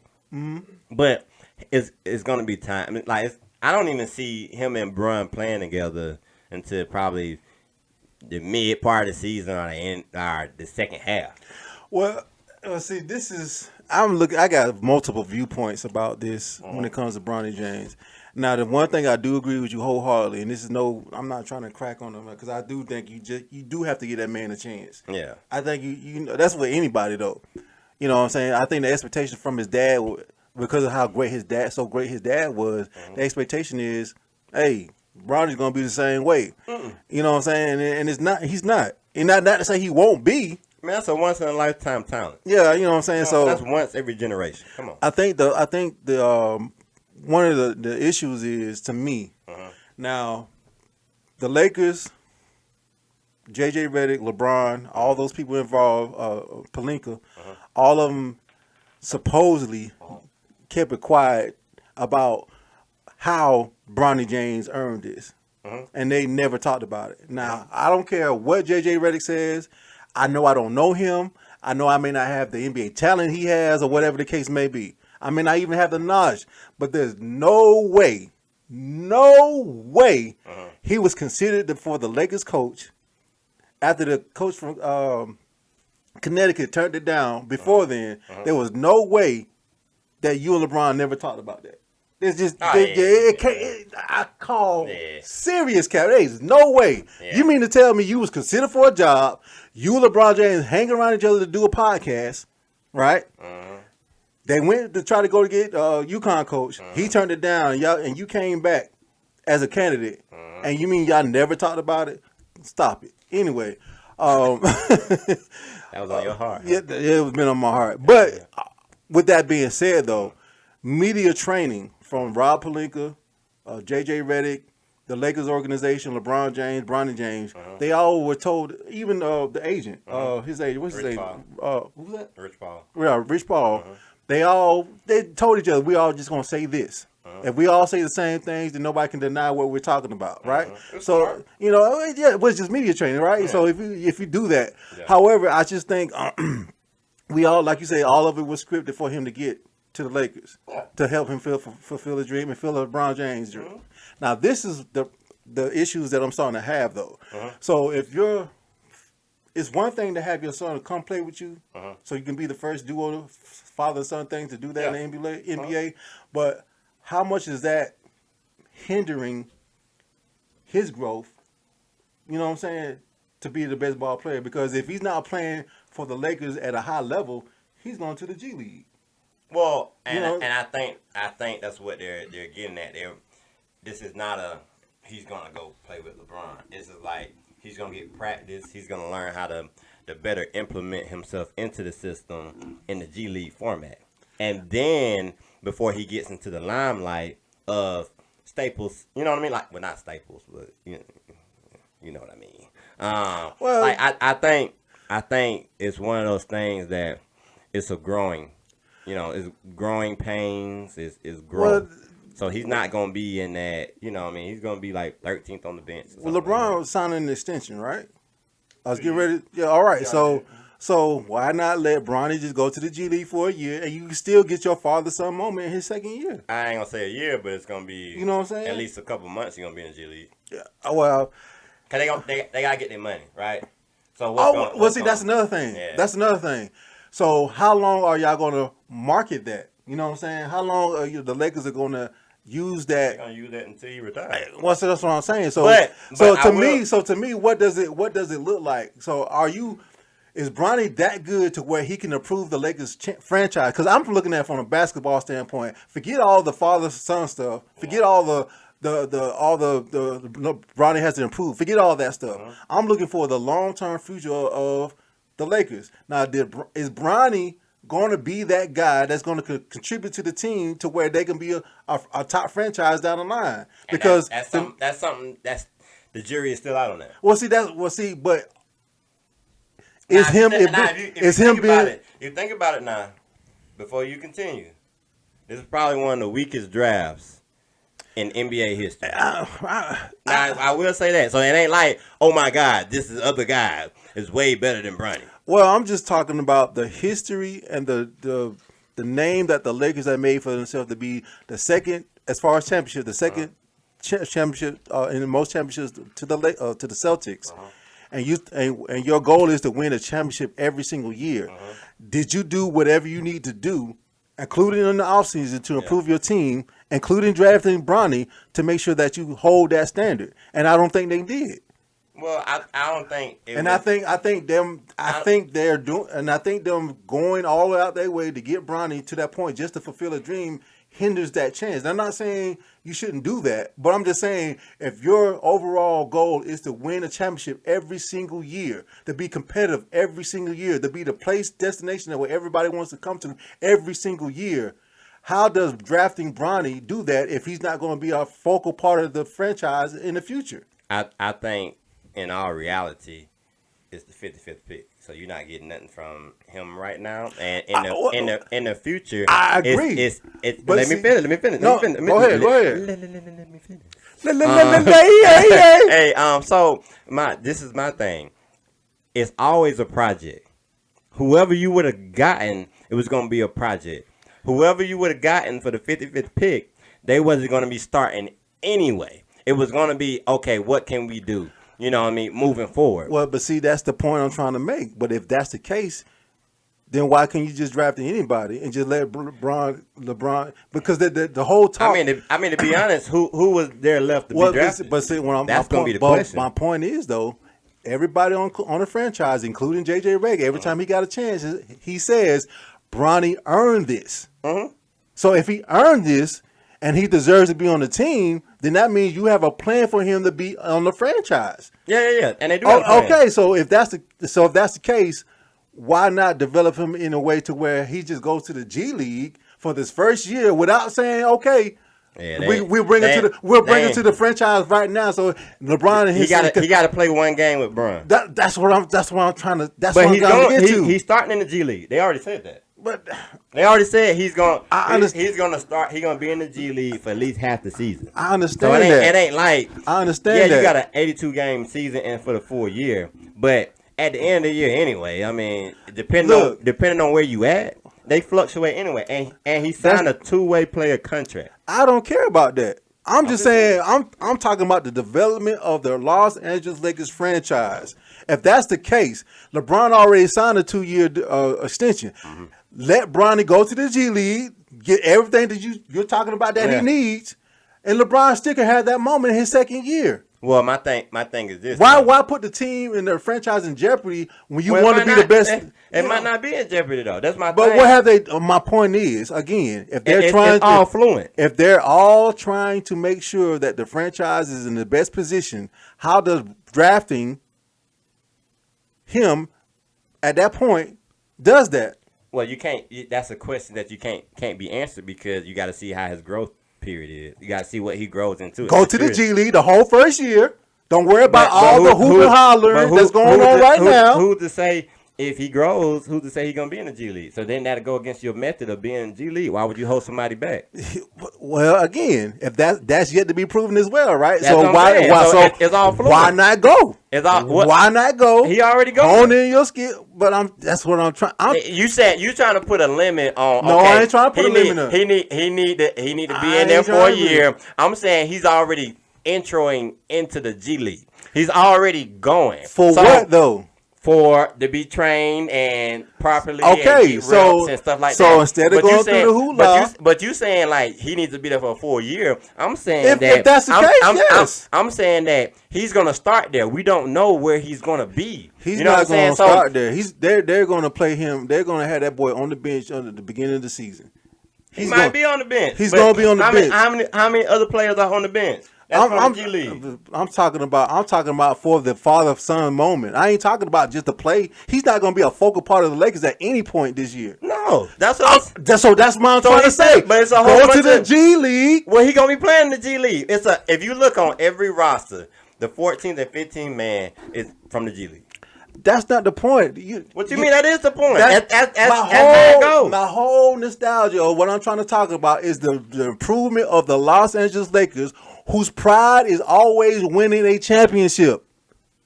but it's going to be time. I mean, I don't even see him and Bron playing together until probably the mid part of the season or the second half. Well, see, I got multiple viewpoints about this when it comes to Bronny James. Now, the one thing I do agree with you wholeheartedly, and this is I'm not trying to crack on him because I do think you do have to give that man a chance. Yeah, I think you know that's with anybody though. You know what I'm saying? I think the expectation from his dad, because of how great his dad was, the expectation is, hey, Bronny's gonna be the same way. You know what I'm saying? And it's not. He's not. And not to say he won't be. Man, that's a once in a lifetime talent. Yeah, you know what I'm saying. So that's once every generation. Come on. I think the one of the issues is to me now the Lakers, JJ Redick, LeBron, all those people involved, Pelinka, all of them supposedly kept it quiet about how Bronny James earned this. And they never talked about it. Now, I don't care what JJ Redick says. I know I don't know him. I know I may not have the NBA talent he has or whatever the case may be. I may not even have the knowledge. But there's no way he was considered for the Lakers coach after the coach from Connecticut turned it down. Before then, there was no way that you and LeBron never talked about that. It's just I call serious cap. There's no way. Yeah. You mean to tell me you was considered for a job? You and LeBron James hang around each other to do a podcast, right? They went to try to go to get UConn coach. He turned it down, and you came back as a candidate. And you mean y'all never talked about it? Stop it. Anyway, that was on your heart. Yeah, it was been on my heart. But with that being said, though, media training from Rob Pelinka, JJ Redick, the Lakers organization, LeBron James, Bronny James, they all were told, even the agent, his agent, what's his name? Who's that? Rich Paul. Yeah, Rich Paul. They told each other, we all just going to say this. If we all say the same things, then nobody can deny what we're talking about, right? So, smart. It was just media training, right? So if you do that. However, I just think we all, like you say, all of it was scripted for him to get to the Lakers to help him fulfill his dream and fulfill LeBron James' dream. Now, this is the issues that I'm starting to have, though. So it's one thing to have your son come play with you, so you can be the first duo, father-son thing to do that in the NBA. But how much is that hindering his growth? You know what I'm saying? To be the best ball player, because if he's not playing for the Lakers at a high level, he's going to the G League. Well, and I think that's what they're getting at. This is not he's gonna go play with LeBron. This is like he's gonna get practice. He's gonna learn how to better implement himself into the system in the G League format. And then before he gets into the limelight of Staples, you know what I mean? Like, well, not Staples, but you know what I mean. Well, like I think it's one of those things that it's a growing. It's growing pains, it's growth. Well, so he's not going to be in that, he's going to be like 13th on the bench. Well, LeBron was signing an extension, right? I was getting ready. Yeah, all right. So why not let Bronny just go to the G League for a year and you can still get your father-son moment in his second year? I ain't going to say a year, but it's going to be, you know what I'm saying? At least a couple months he's going to be in the G League. Yeah. Well, because they got to get their money, right? So see, that's another thing. Yeah. That's another thing. So how long are y'all going to market that? You know what I'm saying? How long are the Lakers are going to use that? They're gonna use that until he retires. Well, so that's what I'm saying. So, to me, what does it look like? So, is Bronny that good to where he can improve the Lakers franchise? Because I'm looking at it from a basketball standpoint. Forget all the father son stuff. Forget all the Bronny has to improve. Forget all that stuff. I'm looking for the long term future of the Lakers. Now, is Bronny going to be that guy that's going to contribute to the team to where they can be a top franchise down the line? Because that's something that's the jury is still out on that. But is him? If you think about it now, before you continue, this is probably one of the weakest drafts in NBA history. I will say that. So it ain't like, oh my God, this is other guy is way better than Bronny. Well, I'm just talking about the history and the name that the Lakers have made for themselves to be the second, as far as championship, the second championship in most championships to the Celtics. And your goal is to win a championship every single year. Did you do whatever you need to do, including in the offseason, to improve your team, including drafting Bronny, to make sure that you hold that standard? And I don't think they did. Well, I don't think. I think them going all the way out their way to get Bronny to that point just to fulfill a dream hinders that chance. I'm not saying you shouldn't do that, but I'm just saying if your overall goal is to win a championship every single year, to be competitive every single year, to be the place destination that where everybody wants to come to every single year, how does drafting Bronny do that if he's not going to be a focal part of the franchise in the future? I think in all reality, it's the 55th pick. So you're not getting nothing from him right now, and in the future, I agree. Let me finish. Go ahead. Let me finish. Hey, so this is my thing. It's always a project. Whoever you would have gotten, it was going to be a project. Whoever you would have gotten for the 55th pick, they wasn't going to be starting anyway. It was going to be, okay, what can we do? You know what I mean? Moving forward. Well, but see, that's the point I'm trying to make. But if that's the case, then why can't you just draft anybody and just let LeBron? Because the whole talk. I mean, to be honest, who was there left to be drafted? But see, that's going to be the question. My point is though, everybody on the franchise, including JJ Redick, every time he got a chance, he says Bronny earned this. So if he earned this and he deserves to be on the team, then that means you have a plan for him to be on the franchise. Yeah. And they do have a plan. Okay, so if that's the case, why not develop him in a way to where he just goes to the G League for this first year without saying, okay, we'll bring it to the franchise right now. So LeBron and he got to play one game with Bron. That's what I'm trying to get to. He's starting in the G League. They already said that. But they already said he's going to start. He's going to be in the G League for at least half the season. I understand that. It ain't like I understand that. You got an 82 game season and for the full year, but at the end of the year anyway. I mean, depending on where you at, they fluctuate anyway. And he signed a 2-way player contract. I don't care about that. I'm just saying. I'm talking about the development of the Los Angeles Lakers franchise. If that's the case, LeBron already signed a 2-year extension. Let Bronny go to the G League, get everything that you're talking about that he needs, and LeBron still can have that moment in his second year. Well, my thing is this. Why put the team and the franchise in jeopardy when you want to be the best? It might not be in jeopardy though. That's my thing. But what have they? My point is, again, if they're if they're all trying to make sure that the franchise is in the best position, how does drafting him at that point does that? Well, you can't. That's a question that you can't be answered because you got to see how his growth period is. You got to see what he grows into. Go to the G League the whole first year. Don't worry about all the hoop and hollering that's going on right now. Who to say if he grows? Who to say he's gonna be in the G League? So then that'll go against your method of being in the G League. Why would you hold somebody back? Well, again, if that's yet to be proven as well, right? That's so it's all fluid. Why not go? Why not go? He already going. Hone in your skill, but that's what I'm trying. You said you trying to put a limit on. No, I ain't trying to put a limit on. He need to be in there for a year. I'm saying he's already introing into the G League. He's already going. For what though? for to be trained and properly okay, and so and stuff like that. So instead of going through the hula, but you saying like he needs to be there for a full year. I'm saying that if that's the case, yes. I'm saying that he's gonna start there. We don't know where he's gonna be. He's not gonna start there. They're gonna play him. They're gonna have that boy on the bench under the beginning of the season. He might be on the bench. He's gonna be on the bench. How many other players are on the bench? I'm talking about for the father-son moment. I ain't talking about just the play. He's not going to be a focal part of the Lakers at any point this year. No, that's what I'm trying to say. But it's a whole bunch to the G League. Well, he gonna be playing in the G League. If you look on every roster, the 14th and 15th man is from the G League. That's not the point. What you mean? That is the point. My whole nostalgia of what I'm trying to talk about is the improvement of the Los Angeles Lakers, whose pride is always winning a championship.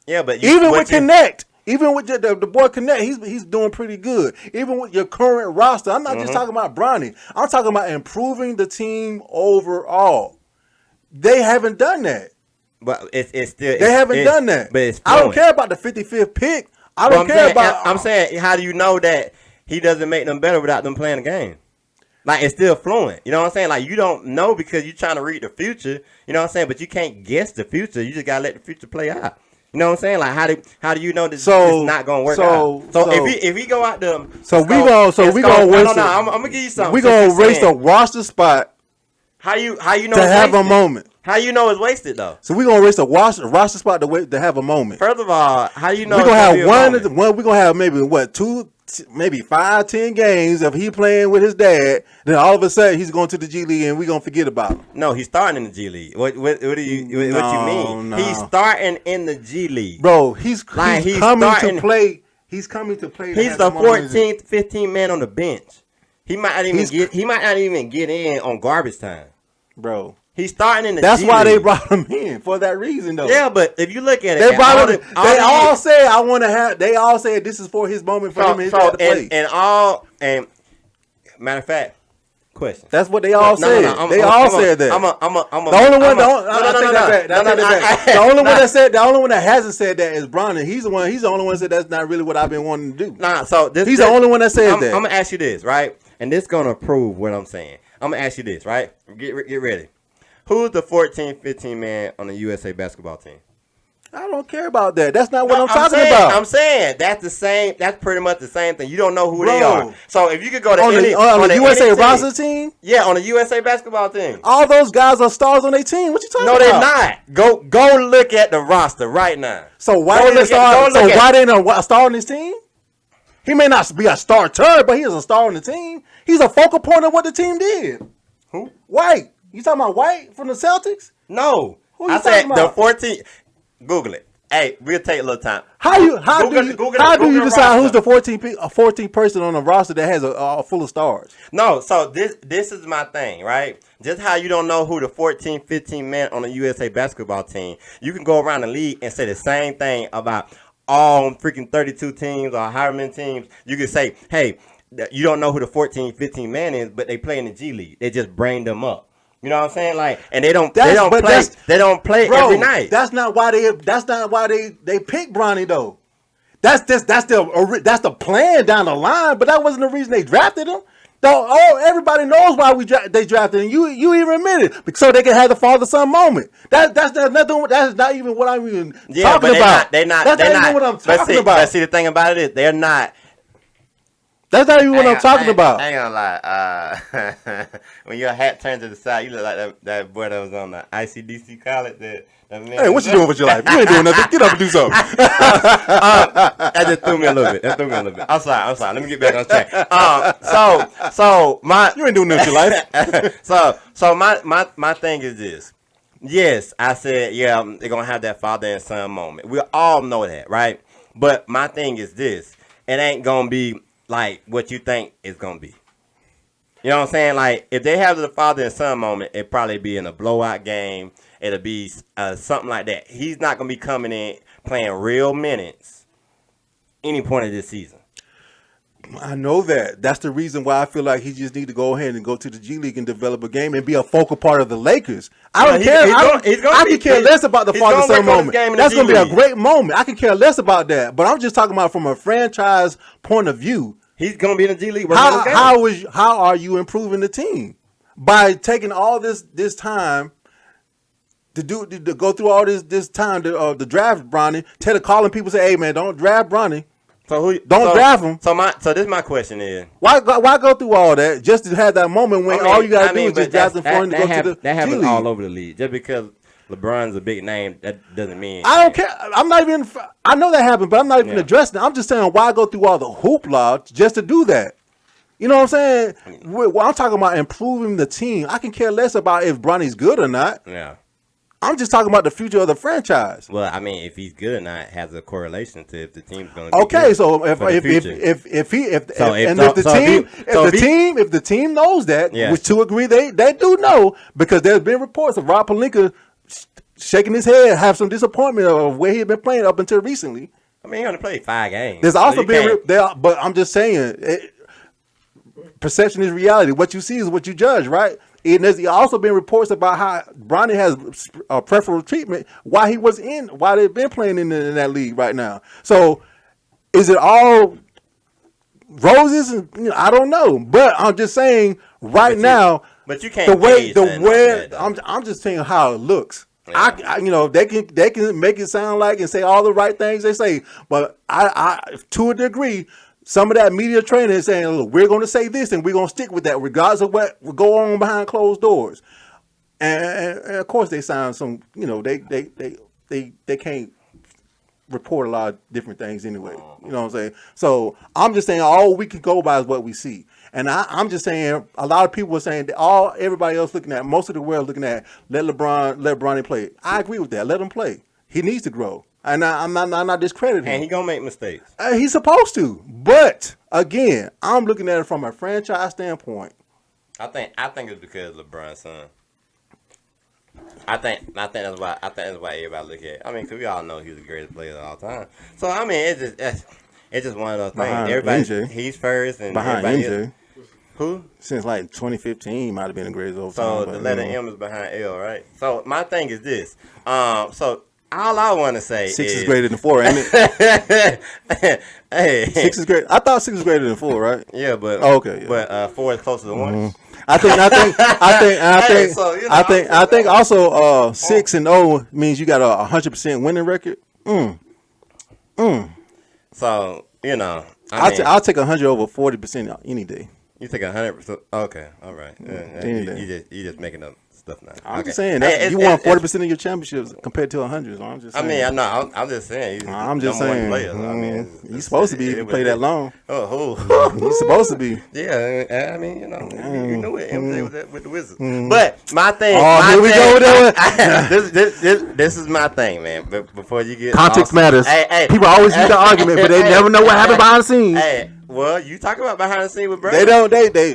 Yeah, but even with the boy Connect, he's doing pretty good. Even with your current roster, I'm not just talking about Bronny. I'm talking about improving the team overall. They haven't done that. But it's still they haven't done that. But I don't care about the 55th pick. I'm saying, how do you know that he doesn't make them better without them playing the game? Like, it's still fluent. You know what I'm saying? Like, you don't know because you're trying to read the future. You know what I'm saying? But you can't guess the future. You just gotta let the future play out. You know what I'm saying? Like, how do you know this is not gonna work out? So if he go out there, I'm gonna give you something. We gonna race a roster spot. How you know to have a moment? How you know it's wasted though? So we're gonna race a roster spot to have a moment. First of all, how you know we're gonna have one? We're gonna have maybe 5, 10 games of he playing with his dad. Then all of a sudden he's going to the G League and we're gonna forget about him. No, he's starting in the G League. What do you mean? No. He's starting in the G League, bro. He's coming to play. He's coming to play. He's the 14th, 15th man on the bench. He might not even get in on garbage time, bro. He's starting in the That's G why League. They brought him in for that reason, though. Yeah, but if you look at it, they brought him. They all said, "I want to have." They all said, "This is for his moment for him and his dad to play." And matter of fact, question. That's what they all said. They all said that. The only one. The only one that said. The only one that hasn't said that is Bronny. He's the one. He's the only one that said that's not really what I've been wanting to do. He's the only one that said that. I'm gonna ask you this, right? And this gonna prove what I'm saying. I'm gonna ask you this, right? Get ready. Who's the 14th, 15th man on the USA basketball team? I don't care about that. That's not what I'm talking about. I'm saying that's the same. That's pretty much the same thing. You don't know who they are. So if you could go to on the USA roster team, yeah, on the USA basketball team, all those guys are stars on their team. What you talking about? No, they're not. Go look at the roster right now. So why ain't a star on his team? He may not be a starter, but he is a star on the team. He's a focal point of what the team did. Who? White. You talking about White from the Celtics? No. Who you talking about? The 14th. Google it. Hey, we'll take a little time. How do you decide who's the 14th person on the roster that has a full of stars? No, so this is my thing, right? Just how you don't know who the 14th, 15th man on the USA basketball team. You can go around the league and say the same thing about all freaking 32 teams or however many teams. You can say, hey, you don't know who the 14th, 15th man is, but they play in the G League. They just brain them up. You know what I'm saying? Like, and they don't play every night. That's not why they picked Bronny though. That's the plan down the line, but that wasn't the reason they drafted him. Everybody knows why they drafted him. You even admitted so they can have the father-son moment. That's not even what I'm even talking about. They're not. That's not even what I'm talking about. But see, the thing about it is they're not. That's not even what I'm talking about. I ain't gonna lie. When your hat turns to the side, you look like that boy that was on the ICDC college. Hey, what you doing with your life? You ain't doing nothing. Get up and do something. That just threw me a little bit. I'm sorry. Let me get back on track. You ain't doing nothing with your life. So my thing is this. Yes, I said, yeah, they're gonna have that father and son moment. We all know that, right? But my thing is this. It ain't gonna be like what you think it's gonna be. You know what I'm saying? Like, if they have the father and son moment, it'd probably be in a blowout game. It'll be something like that. He's not gonna be coming in playing real minutes any point of this season. I know that. That's the reason why I feel like he just need to go ahead and go to the G League and develop a game and be a focal part of the Lakers. I don't care. I can care less about the father-son moment. That's going to be a great moment. I can care less about that. But I'm just talking about from a franchise point of view. He's going to be in the G League. How are you improving the team? By taking all this time to go through all this time to draft Bronny, instead of calling people say, "Hey man, don't draft Bronny." Don't draft him. So this my question is why go through all that just to have that moment when all you gotta do is just draft him for him to go to the that happens G League. all over the league. Just because LeBron's a big name, that doesn't mean I don't care. I'm not even. I know that happened, but I'm not even addressing it. I'm just saying why go through all the hoopla just to do that. You know what I'm saying? I'm talking about improving the team. I can care less about if Bronny's good or not. Yeah. I'm just talking about the future of the franchise. Well, I mean, if he's good or not has a correlation to if the team's going to be okay. Good So if the team knows that, which to agree they do know, because there's been reports of Rob Pelinka shaking his head, have some disappointment of where he'd been playing up until recently. I mean, he only played 5 games. There's also but I'm just saying, perception is reality. What you see is what you judge, right? And there's also been reports about how Bronny has preferential treatment while they've been playing in that league right now. So is it all roses? I don't know, but I'm just saying now. But you can't. I'm just saying how it looks. Yeah. They can make it sound like and say all the right things they say, but I to a degree. Some of that media training is saying, look, we're going to say this and we're going to stick with that regardless of what will go on behind closed doors. And of course they sound some, they can't report a lot of different things anyway. You know what I'm saying? So I'm just saying all we can go by is what we see. And I'm just saying a lot of people are saying that everybody else looking at, most of the world looking at, let Bronny play. I agree with that. Let him play. He needs to grow. And I'm not discrediting him. And he gonna make mistakes. He's supposed to. But again, I'm looking at it from a franchise standpoint. I think it's because LeBron's son. I think that's why everybody look at it. I mean, because we all know he's the greatest player of all time. So I mean, it's just one of those things. Everybody, he's first, and behind MJ. Who? Since like 2015, might have been the greatest of all time. So the letter M is behind L, right? So my thing is this. All I want to say 6 is greater than 4, ain't it? Hey, 6 is great. I thought 6 is greater than 4, right? Yeah, but okay. Yeah. But 4 is closer to 1. I think also 6 and 0 means you got a 100% winning record. So I'll take 100 over 40% any day. You take 100%. Okay, all right. You just making up stuff now. I'm just saying you won 40% of your championships compared to 100. So I'm just saying. I mean, I'm just saying. I'm just saying. Players. I mean, you're supposed to be if you play that long. Oh, you're supposed to be. Yeah, I mean, you know it. MJ was with the Wizards. But my thing. Here we go with that. This is my thing, man. But before you get context matters. People always use the argument, but they never know what happened behind the scenes. Hey. Well, you talk about behind the scenes with Bronny. They don't. Okay.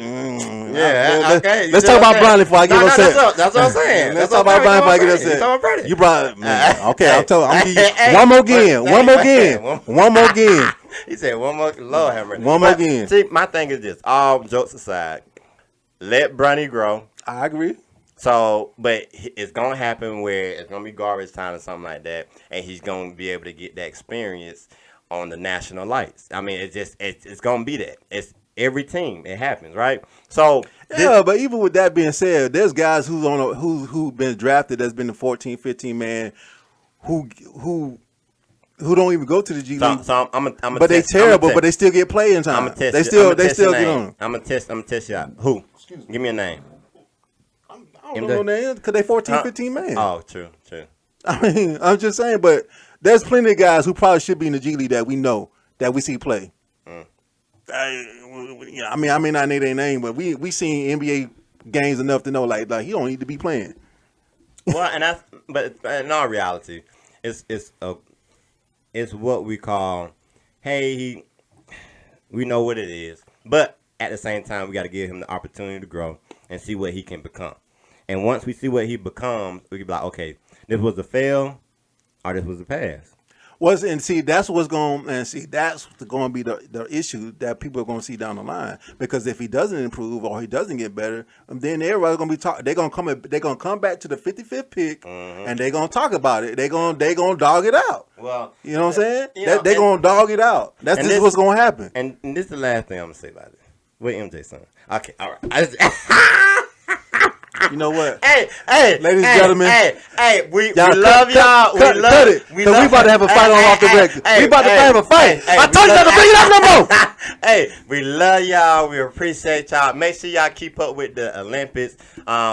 Let's talk about Bronny before I get upset. That's what I'm saying. Let's talk about Bronny before I get upset. Talk about Bronny. You brought. Okay, I'm giving you one more again. He said one more. Lord have mercy. One more again. See, my thing is this. All jokes aside, let Bronny grow. I agree. So, but it's gonna happen where it's gonna be garbage time or something like that, and he's gonna be able to get that experience on the national lights. I mean, it's gonna be that. It's every team. It happens, right? So but even with that being said, there's guys who've been drafted that's been the 14, 15 man who don't even go to the G League. So but they terrible, but they still get playing time. They still get on. I'm gonna test you out. Who? Give me a name. I don't know names because they 14, 15 man. Oh, true. I mean, I'm just saying, but there's plenty of guys who probably should be in the G League that we know, that we see play. I mean, I may not know their name, but we seen NBA games enough to know like he don't need to be playing. Well, but in all reality, it's what we call, hey, we know what it is, but at the same time, we got to give him the opportunity to grow and see what he can become. And once we see what he becomes, we can be like, okay, this was a fail or this was a pass. That's what's going to be the issue that people are going to see down the line. Because if he doesn't improve or he doesn't get better, then everybody's going to be talking. They're going to come back to the 55th pick, and they're going to talk about it. They're going to dog it out. Well, you know what I'm saying? They're going to dog it out. That's just what's going to happen. And this is the last thing I'm going to say about it. What MJ son? Okay, all right. You know what? Hey, ladies and gentlemen. Hey, we love y'all. Cut it. We about to have a fight on off the record. We about to have a fight. I told you not to bring it up no more. Hey, we love y'all. We appreciate y'all. Make sure y'all keep up with the Olympics.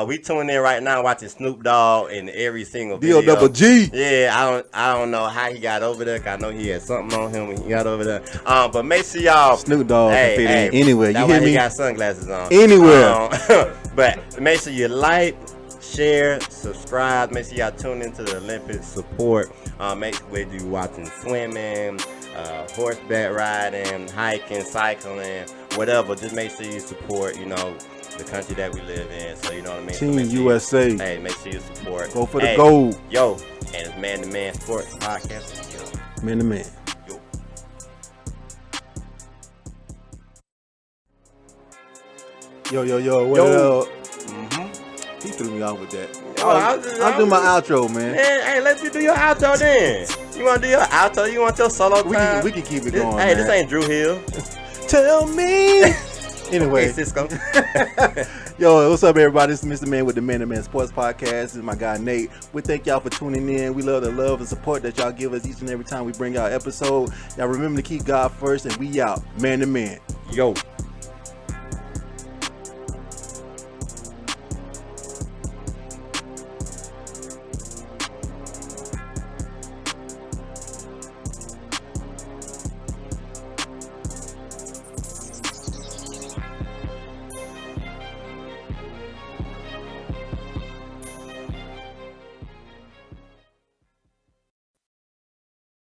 We tuning in right now watching Snoop Dogg in every single video. D-O-double-G. Yeah, I don't know how he got over there. 'Cause I know he had something on him when he got over there. But make sure y'all. Snoop Dogg can fit in anywhere. You hear me? He got sunglasses on. Anywhere. But make sure you like, share, subscribe. Make sure y'all tune into the Olympics. Support. Whether you watching swimming, horseback riding, hiking, cycling, whatever. Just make sure you support. The country that we live in. So you know what I mean. Team USA. Make sure you support. Go for the gold. Yo, and it's Man to Man Sports Podcast. Man to Man. Yo, what up? He threw me off with that. I'll do my outro, man. Hey, let you do your outro then. You want to do your outro? You want your solo time? We can keep it going, Hey, man. this ain't Drew Hill. Tell me. Anyway. Hey, Cisco. Yo, what's up, everybody? This is Mr. Man with the Man and Man Sports Podcast. This is my guy, Nate. We thank y'all for tuning in. We love the love and support that y'all give us each and every time we bring out an episode. Y'all remember to keep God first, and we out. Man to Man. Yo.